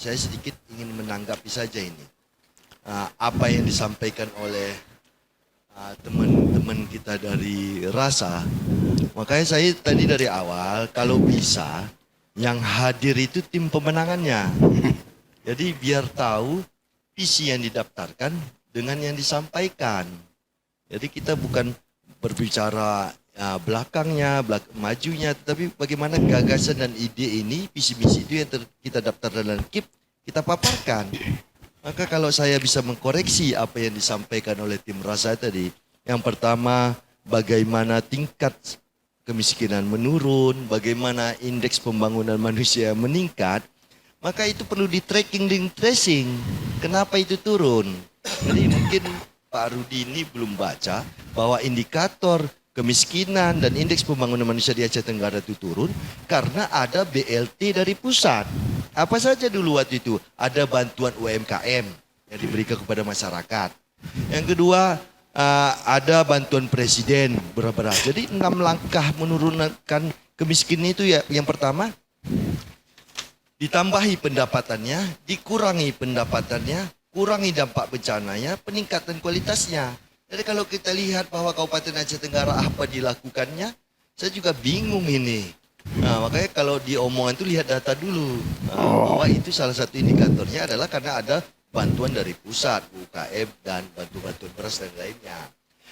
saya sedikit ingin menanggapi saja ini. Apa yang disampaikan oleh teman-teman kita dari Rasa. Makanya saya tadi dari awal, kalau bisa, yang hadir itu tim pemenangannya. Jadi biar tahu visi yang didaftarkan dengan yang disampaikan. Jadi kita bukan berbicara belakangnya, majunya, tapi bagaimana gagasan dan ide ini, visi misi itu yang kita daftar dalam KIP, kita paparkan. Maka kalau saya bisa mengkoreksi apa yang disampaikan oleh tim Rasa tadi, yang pertama bagaimana tingkat kemiskinan menurun, bagaimana indeks pembangunan manusia meningkat, maka itu perlu di tracking dan tracing. Kenapa itu turun? Jadi mungkin Pak Rudi ini belum baca bahwa indikator kemiskinan dan indeks pembangunan manusia di Aceh Tenggara itu turun karena ada BLT dari pusat. Apa saja dulu waktu itu? Ada bantuan UMKM yang diberikan kepada masyarakat. Yang kedua, ada bantuan presiden beras. Jadi 6 langkah menurunkan kemiskinan itu ya. Yang pertama, ditambahi pendapatannya, dikurangi pendapatannya, kurangi dampak bencananya, peningkatan kualitasnya. Jadi kalau kita lihat bahwa Kabupaten Aceh Tenggara apa dilakukannya, saya juga bingung ini. Nah, makanya kalau di omongan itu lihat data dulu. Bahwa itu salah satu indikatornya adalah karena ada bantuan dari pusat, UKM, dan bantuan beras dan lainnya.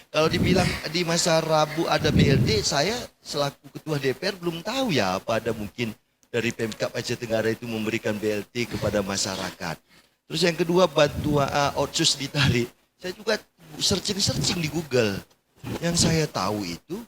Kalau dibilang di masa Rabu ada BLT, saya selaku Ketua DPR belum tahu ya apa ada mungkin dari Pemkab Aceh Tenggara itu memberikan BLT kepada masyarakat. Terus yang kedua bantuan otsus ditarik. Saya juga searching di Google. Yang saya tahu itu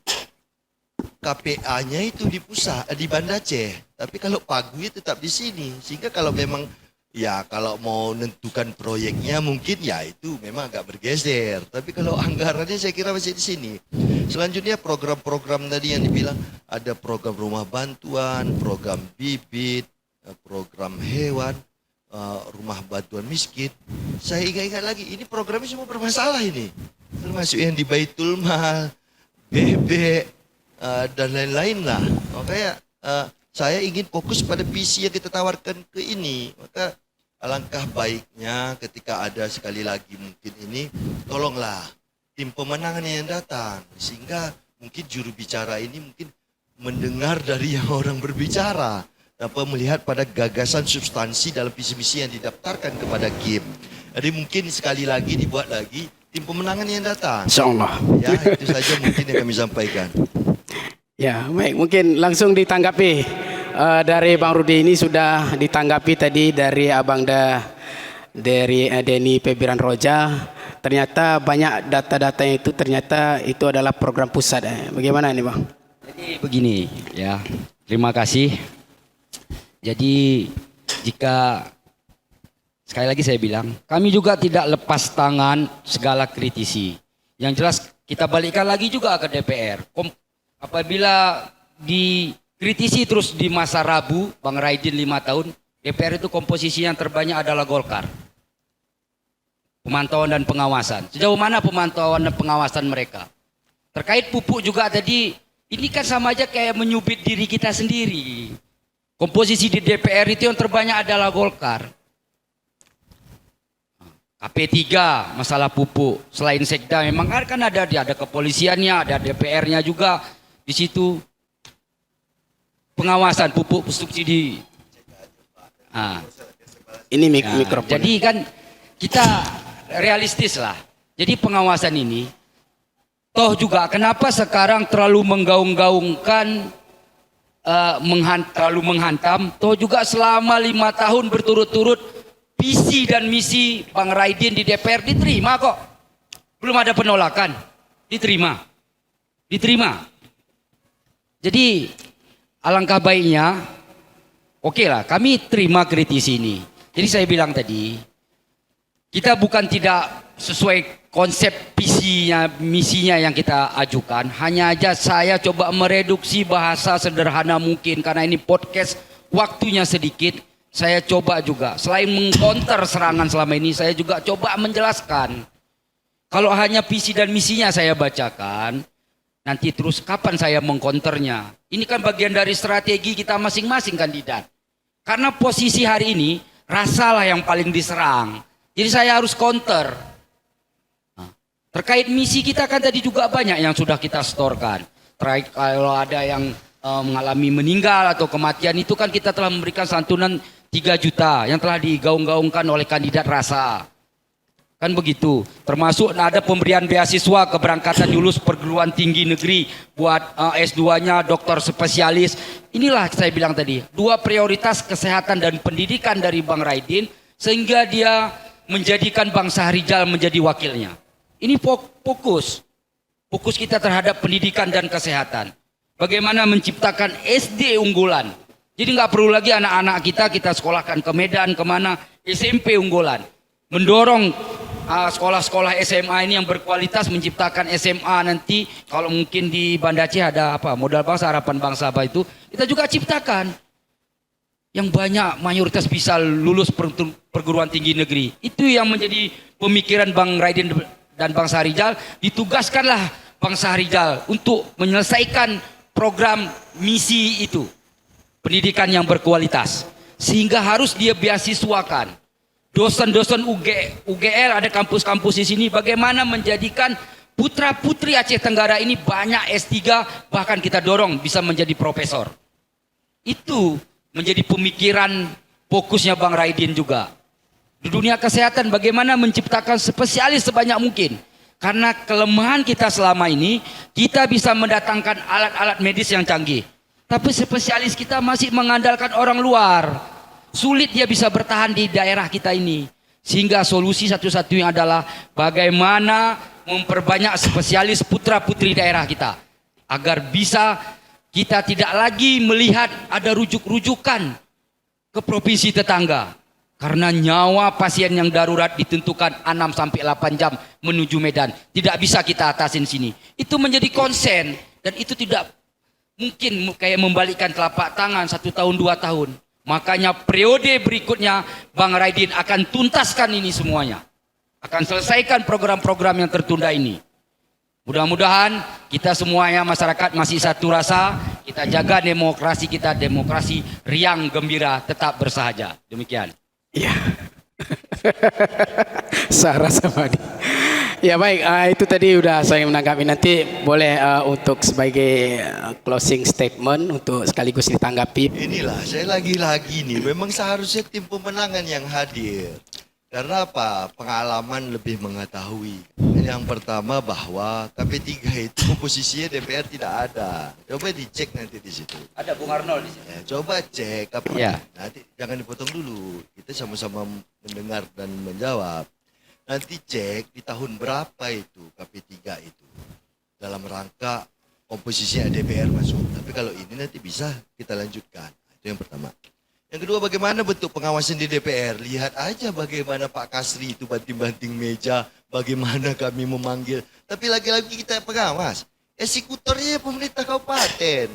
KPA-nya itu di pusat, di Banda Aceh. Tapi kalau pagunya tetap di sini. Sehingga kalau memang ya kalau mau menentukan proyeknya mungkin ya itu memang agak bergeser. Tapi kalau anggarannya saya kira masih di sini. Selanjutnya program-program tadi yang dibilang ada program rumah bantuan, program bibit, program hewan, rumah bantuan miskin. Saya ingat-ingat lagi, ini programnya semua bermasalah ini. Termasuk yang di Baitul Mal, bebek, dan lain-lain lah. Makanya saya ingin fokus pada visi yang kita tawarkan ke ini. Maka alangkah baiknya ketika ada sekali lagi mungkin ini, tolonglah tim pemenangan yang datang. Sehingga mungkin juru bicara ini mungkin mendengar dari yang orang berbicara. Tanpa melihat pada gagasan substansi dalam visi misi yang didaftarkan kepada KIP. Jadi mungkin sekali lagi dibuat lagi tim pemenangan yang datang. InsyaAllah. Ya, itu saja mungkin yang kami sampaikan. Ya, baik. Mungkin langsung ditanggapi dari Bang Rudi ini sudah ditanggapi tadi dari Abang dari Denny Febiran Roja. Ternyata banyak data-data itu ternyata itu adalah program pusat. Bagaimana ini, Bang? Jadi begini ya. Terima kasih. Jadi jika sekali lagi saya bilang, kami juga tidak lepas tangan segala kritisi. Yang jelas kita balikkan lagi juga ke DPR. Apabila dikritisi terus di masa Rabu, Bang Raidin 5 tahun, DPR itu komposisi yang terbanyak adalah Golkar. Pemantauan dan pengawasan. Sejauh mana pemantauan dan pengawasan mereka? Terkait pupuk juga tadi, ini kan sama aja kayak menyubit diri kita sendiri. Komposisi di DPR itu yang terbanyak adalah Golkar. KP3 masalah pupuk. Selain Sekda memang kan ada kepolisiannya, ada DPR-nya juga di situ. Pengawasan pupuk subsidi. Ini mikrofon. Jadi kan kita realistis lah. Jadi pengawasan ini toh juga kenapa sekarang terlalu menggaung-gaungkan terlalu menghantam, toh juga selama 5 tahun berturut-turut visi dan misi Bang Raidin di DPR diterima kok. Belum ada penolakan. Diterima. Jadi alangkah baiknya, oke lah kami terima kritisi ini. Jadi saya bilang tadi, kita bukan tidak sesuai konsep visinya, misinya yang kita ajukan. Hanya aja saya coba mereduksi bahasa sederhana mungkin. Karena ini podcast waktunya sedikit. Saya coba juga, selain mengkonter serangan selama ini, saya juga coba menjelaskan. Kalau hanya visi dan misinya saya bacakan, nanti terus kapan saya mengkonternya? Ini kan bagian dari strategi kita masing-masing kandidat. Karena posisi hari ini, Rasalah yang paling diserang. Jadi saya harus counter. Nah, terkait misi kita kan tadi juga banyak yang sudah kita setorkan. Terkait kalau ada yang mengalami meninggal atau kematian itu kan kita telah memberikan santunan 3 juta yang telah digaung-gaungkan oleh kandidat Rasa. Kan begitu. Termasuk ada pemberian beasiswa keberangkatan lulus perguruan tinggi negeri buat S2-nya dokter spesialis. Inilah saya bilang tadi, 2 prioritas kesehatan dan pendidikan dari Bang Raidin sehingga dia menjadikan Bang Sahrijal menjadi wakilnya. Ini fokus kita terhadap pendidikan dan kesehatan. Bagaimana menciptakan SD unggulan. Jadi nggak perlu lagi anak-anak kita sekolahkan ke Medan, kemana, SMP unggulan. Mendorong sekolah-sekolah SMA ini yang berkualitas menciptakan SMA nanti. Kalau mungkin di Banda Aceh ada modal bangsa, harapan bangsa apa itu. Kita juga ciptakan. Yang banyak mayoritas bisa lulus perguruan tinggi negeri. Itu yang menjadi pemikiran Bang Raidin dan Bang Sahrijal. Ditugaskanlah Bang Sahrijal untuk menyelesaikan program misi itu. Pendidikan yang berkualitas. Sehingga harus dia beasiswakan. Dosen-dosen UGL ada kampus-kampus di sini. Bagaimana menjadikan putra-putri Aceh Tenggara ini banyak S3. Bahkan kita dorong bisa menjadi profesor. Itu menjadi pemikiran fokusnya Bang Raidin juga. Di dunia kesehatan bagaimana menciptakan spesialis sebanyak mungkin. Karena kelemahan kita selama ini, kita bisa mendatangkan alat-alat medis yang canggih. Tapi spesialis kita masih mengandalkan orang luar. Sulit dia bisa bertahan di daerah kita ini. Sehingga solusi satu-satunya adalah bagaimana memperbanyak spesialis putra-putri daerah kita. Agar bisa kita tidak lagi melihat ada rujuk-rujukan ke provinsi tetangga. Karena nyawa pasien yang darurat ditentukan 6-8 jam menuju Medan. Tidak bisa kita atasin sini. Itu menjadi konsen. Dan itu tidak mungkin kayak membalikkan telapak tangan 1 tahun 2 tahun. Makanya periode berikutnya Bang Raidin akan tuntaskan ini semuanya. Akan selesaikan program-program yang tertunda ini. Mudah-mudahan kita semuanya masyarakat masih satu rasa. Kita jaga demokrasi kita, demokrasi riang gembira tetap bersahaja. Demikian. Ya. Sarah sama dia. Ya baik, itu tadi udah saya menanggapi. Nanti boleh untuk sebagai closing statement untuk sekaligus ditanggapi. Inilah saya lagi-lagi nih, memang seharusnya tim pemenangan yang hadir. Karena apa? Pengalaman lebih mengetahui. Yang pertama bahwa KP3 itu posisinya DPR tidak ada. Coba dicek nanti di situ. Ada Bung Arnold di sini. Ya, coba cek apa. Ya. Nanti jangan dipotong dulu. Kita sama-sama mendengar dan menjawab. Nanti cek di tahun berapa itu KP3 itu. Dalam rangka komposisinya DPR masuk. Tapi kalau ini nanti bisa kita lanjutkan. Itu yang pertama. Yang kedua, bagaimana bentuk pengawasan di DPR? Lihat aja bagaimana Pak Kasri itu banting-banting meja, bagaimana kami memanggil. Tapi lagi-lagi kita pengawas. Eksekutornya pemerintah kabupaten.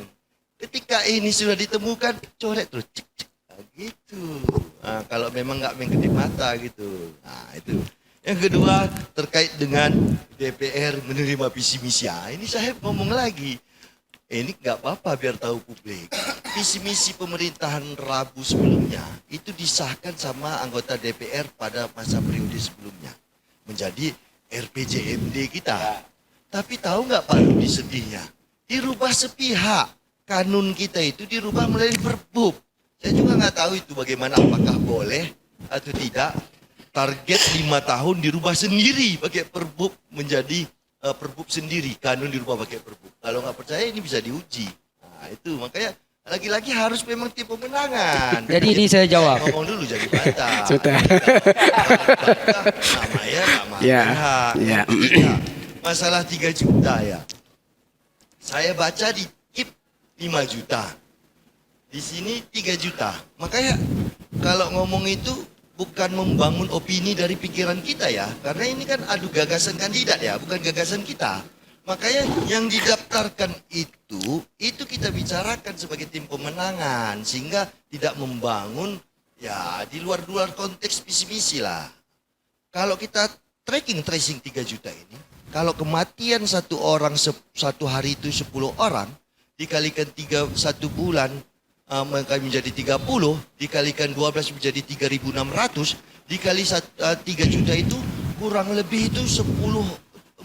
Ketika ini sudah ditemukan, coret terus. Cek, cek. Nah, gitu. Nah, kalau memang nggak main kedip mata gitu. Nah, itu. Yang kedua, terkait dengan DPR menerima visi misi. Nah, ini saya ngomong lagi. Ini nggak apa-apa biar tahu publik. Visi misi pemerintahan Rabu sebelumnya itu disahkan sama anggota DPR pada masa periode sebelumnya. Menjadi RPJMD kita. Tapi tahu nggak Pak Rudi sedihnya? Dirubah sepihak. Kanun kita itu dirubah melalui Perbup. Saya juga nggak tahu itu bagaimana, apakah boleh atau tidak. Target 5 tahun dirubah sendiri pakai Perbup menjadi Perbup sendiri, kanun dirubah pakai Perbup. Kalau nggak percaya ini bisa diuji. Nah, itu makanya lagi-lagi harus memang tim pemenangan. Jadi ini saya jawab. Ngomong dulu jadi bantah. Sudah. Namanya nggak Ya, ya. Masalah 3 juta ya. Saya baca di KIP 5 juta. Di sini 3 juta. Makanya kalau ngomong itu bukan membangun opini dari pikiran kita ya. Karena ini kan adu gagasan kandidat ya, bukan gagasan kita. Makanya yang didaftarkan itu kita bicarakan sebagai tim pemenangan. Sehingga tidak membangun ya di luar konteks visi misi lah. Kalau kita tracing 3 juta ini, kalau kematian satu orang satu hari itu 10 orang, dikalikan 1 bulan, kami menjadi 30, dikalikan 12 menjadi 3.600, dikali 3 juta itu kurang lebih itu 10,8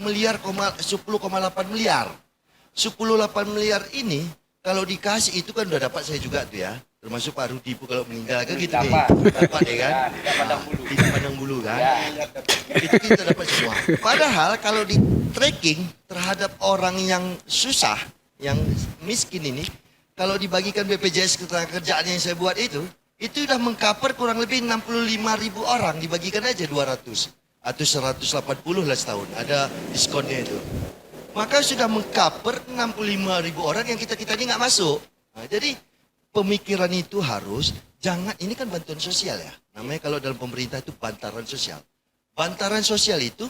miliar. 10,8 miliar ini kalau dikasih itu kan udah dapat saya juga tuh ya. Termasuk Pak Rudi pun kalau meninggal kan gitu nih. Dapat ya kan? Tidak pandang bulu kan? Itu kita dapat semua. Padahal kalau di tracking terhadap orang yang susah, yang miskin ini, kalau dibagikan BPJS Ketenagakerjaan yang saya buat itu sudah mengcover kurang lebih 65.000 orang, dibagikan aja 200 atau 180 lah setahun, ada diskonnya itu. Maka sudah mengcover 65.000 orang yang kita ini nggak masuk. Nah, jadi pemikiran itu harus, jangan, ini kan bantuan sosial ya. Namanya kalau dalam pemerintah itu bantaran sosial. Bantaran sosial itu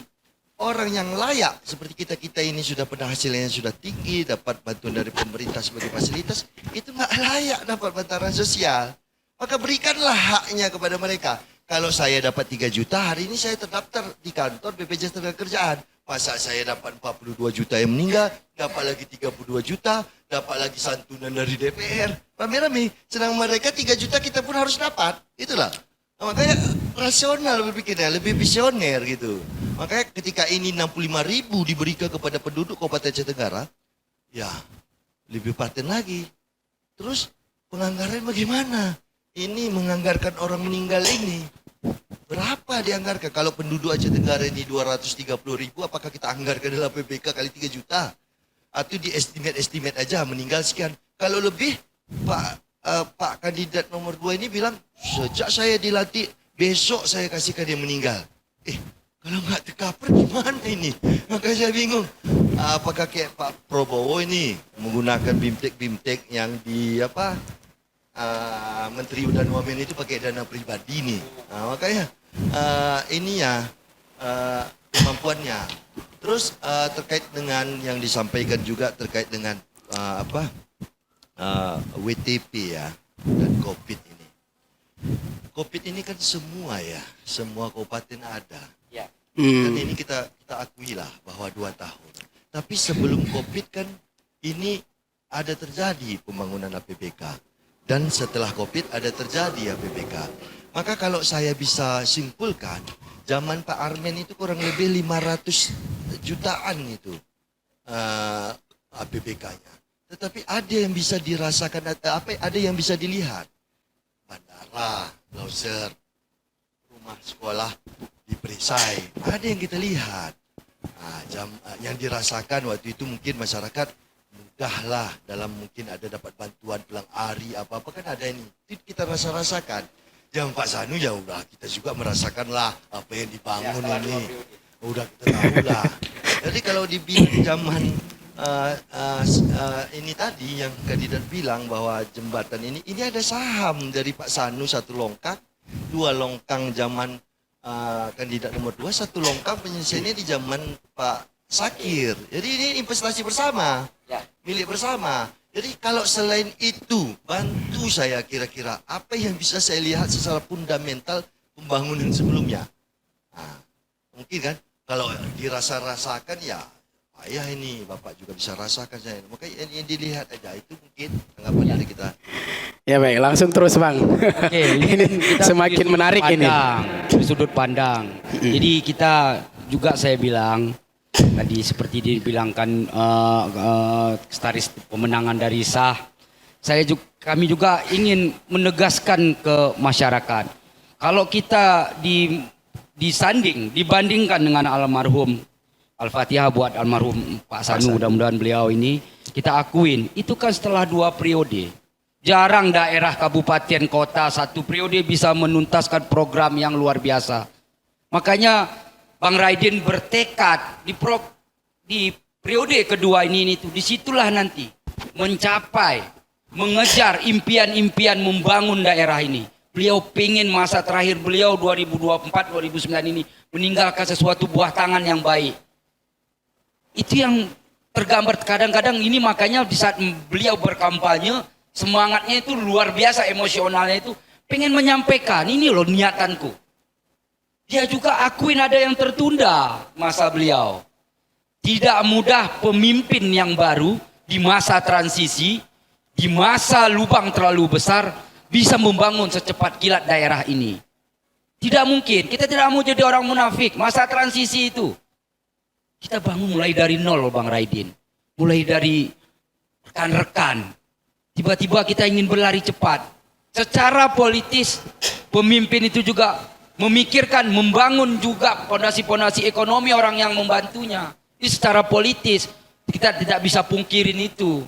orang yang layak seperti kita ini sudah penghasilannya sudah tinggi, dapat bantuan dari pemerintah sebagai fasilitas, itu nggak layak dapat bantaran sosial. Maka berikanlah haknya kepada mereka. Kalau saya dapat 3 juta, hari ini saya terdaftar di kantor BPJS Ketenagakerjaan. Masa saya dapat 42 juta yang meninggal, dapat lagi 32 juta, dapat lagi santunan dari DPR. Rame-rame, sedang mereka 3 juta kita pun harus dapat. Itulah. Nah, makanya rasional berpikirnya, lebih visioner gitu. Makanya ketika ini 65.000 diberikan kepada penduduk Kabupaten Aceh Tenggara, ya lebih paten lagi. Terus penganggaran bagaimana? Ini menganggarkan orang meninggal ini. Berapa dianggarkan? Kalau penduduk Aceh Tenggara ini 230.000, apakah kita anggarkan dalam PPK kali 3 juta? Atau di estimate aja meninggal sekian. Kalau lebih, Pak kandidat nomor 2 ini bilang, sejak saya dilantik, besok saya kasihkan dia meninggal. Kalau nggak tercover gimana ini? Makanya saya bingung. Apakah kayak Pak Prabowo ini menggunakan bimtek yang di Menteri dan Wamen itu pakai dana pribadi nih. Makanya ini ya kemampuannya. Terus terkait dengan yang disampaikan juga terkait dengan WTP ya dan COVID ini. COVID ini kan semua ya, semua kabupaten ada. Ya. Dan ini kita akui lah bahwa 2 tahun. Tapi sebelum COVID kan ini ada terjadi pembangunan APBK. Dan setelah COVID ada terjadi APBK. Maka kalau saya bisa simpulkan, zaman Pak Armen itu kurang lebih 500 jutaan itu APBK-nya. Tetapi ada yang bisa dirasakan, ada yang bisa dilihat. Bandara, Lauser, rumah sekolah di Perisai, ada yang kita lihat. Yang dirasakan waktu itu mungkin masyarakat mudahlah dalam mungkin ada dapat bantuan pulang hari apa-apa kan ada ini. Itu kita rasakan. Yang Pak Sanu ya udah kita juga merasakan lah apa yang dibangun ya, ini. Udah kita tahu lah. Jadi kalau dibilang zaman ini tadi yang kandidat bilang bahwa jembatan ini ada saham dari Pak Sanu 1 longkang, 2 longkang zaman kandidat nomor 2, 1 longkang penyelesaiannya di zaman Pak Sakir. Jadi ini investasi bersama, milik bersama. Jadi kalau selain itu, bantu saya kira-kira apa yang bisa saya lihat secara fundamental pembangunan sebelumnya. Mungkin kan kalau dirasa-rasakan ya, ayah ini Bapak juga bisa rasakan saya. Makanya yang dilihat aja itu mungkin tanggapan dari kita. Ya baik, langsung terus Bang. Oke, ini semakin menarik ini. Dari sudut pandang. Jadi kita juga saya bilang tadi seperti dibilangkan staris pemenangan dari sah. Kami juga ingin menegaskan ke masyarakat. Kalau kita dibandingkan dengan almarhum Al-Fatihah buat almarhum Pak Sanu, mudah-mudahan beliau ini kita akuin itu kan setelah 2 periode. Jarang daerah kabupaten kota 1 periode bisa menuntaskan program yang luar biasa. Makanya Bang Raiden bertekad di periode kedua ini disitulah nanti mengejar impian-impian membangun daerah ini. Beliau pengen masa terakhir beliau 2024-2029 ini meninggalkan sesuatu buah tangan yang baik. Itu yang tergambar kadang-kadang ini, makanya di saat beliau berkampanye semangatnya itu luar biasa, emosionalnya itu pengen menyampaikan ini loh niatanku. Dia juga akuin ada yang tertunda masa beliau. Tidak mudah pemimpin yang baru di masa transisi di masa lubang terlalu besar bisa membangun secepat kilat daerah ini. Tidak mungkin, kita tidak mau jadi orang munafik. Masa transisi itu kita bangun mulai dari nol, Bang Raidin. Mulai dari rekan-rekan. Tiba-tiba kita ingin berlari cepat. Secara politis, pemimpin itu juga memikirkan, membangun juga fondasi-fondasi ekonomi orang yang membantunya. Ini secara politis, kita tidak bisa pungkirin itu.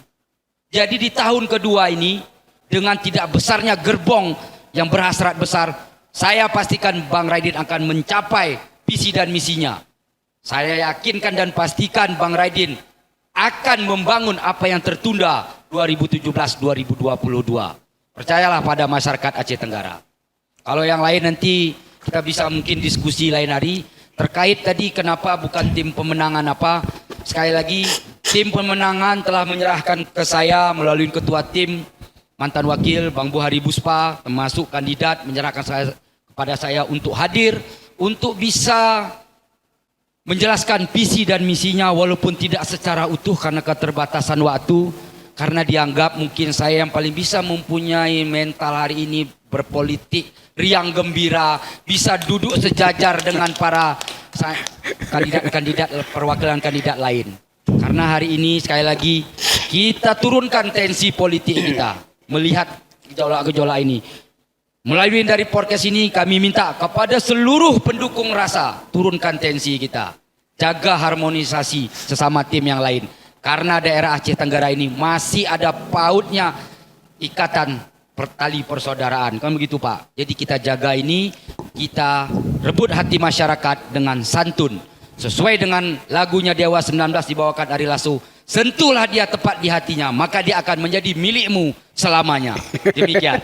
Jadi di tahun kedua ini, dengan tidak besarnya gerbong yang berhasrat besar, saya pastikan Bang Raidin akan mencapai visi dan misinya. Saya yakinkan dan pastikan Bang Raidin akan membangun apa yang tertunda 2017-2022. Percayalah pada masyarakat Aceh Tenggara. Kalau yang lain nanti kita bisa mungkin diskusi lain hari terkait tadi kenapa bukan tim pemenangan apa. Sekali lagi, tim pemenangan telah menyerahkan ke saya melalui ketua tim, mantan wakil Bang Buhari Buspa, termasuk kandidat menyerahkan kepada saya untuk hadir, untuk bisa menjelaskan visi dan misinya walaupun tidak secara utuh karena keterbatasan waktu, karena dianggap mungkin saya yang paling bisa mempunyai mental hari ini berpolitik, riang gembira, bisa duduk sejajar dengan para kandidat-kandidat perwakilan kandidat lain. Karena hari ini sekali lagi kita turunkan tensi politik kita melihat gejolak-gejolak ini. Melalui dari podcast ini kami minta kepada seluruh pendukung Rasa turunkan tensi kita. Jaga harmonisasi sesama tim yang lain. Karena daerah Aceh Tenggara ini masih ada pautnya ikatan tali persaudaraan. Kan begitu Pak. Jadi kita jaga ini, kita rebut hati masyarakat dengan santun. Sesuai dengan lagunya Dewa 19 dibawakan Ari Lasso. Sentuhlah dia tepat di hatinya, maka dia akan menjadi milikmu selamanya. Demikian.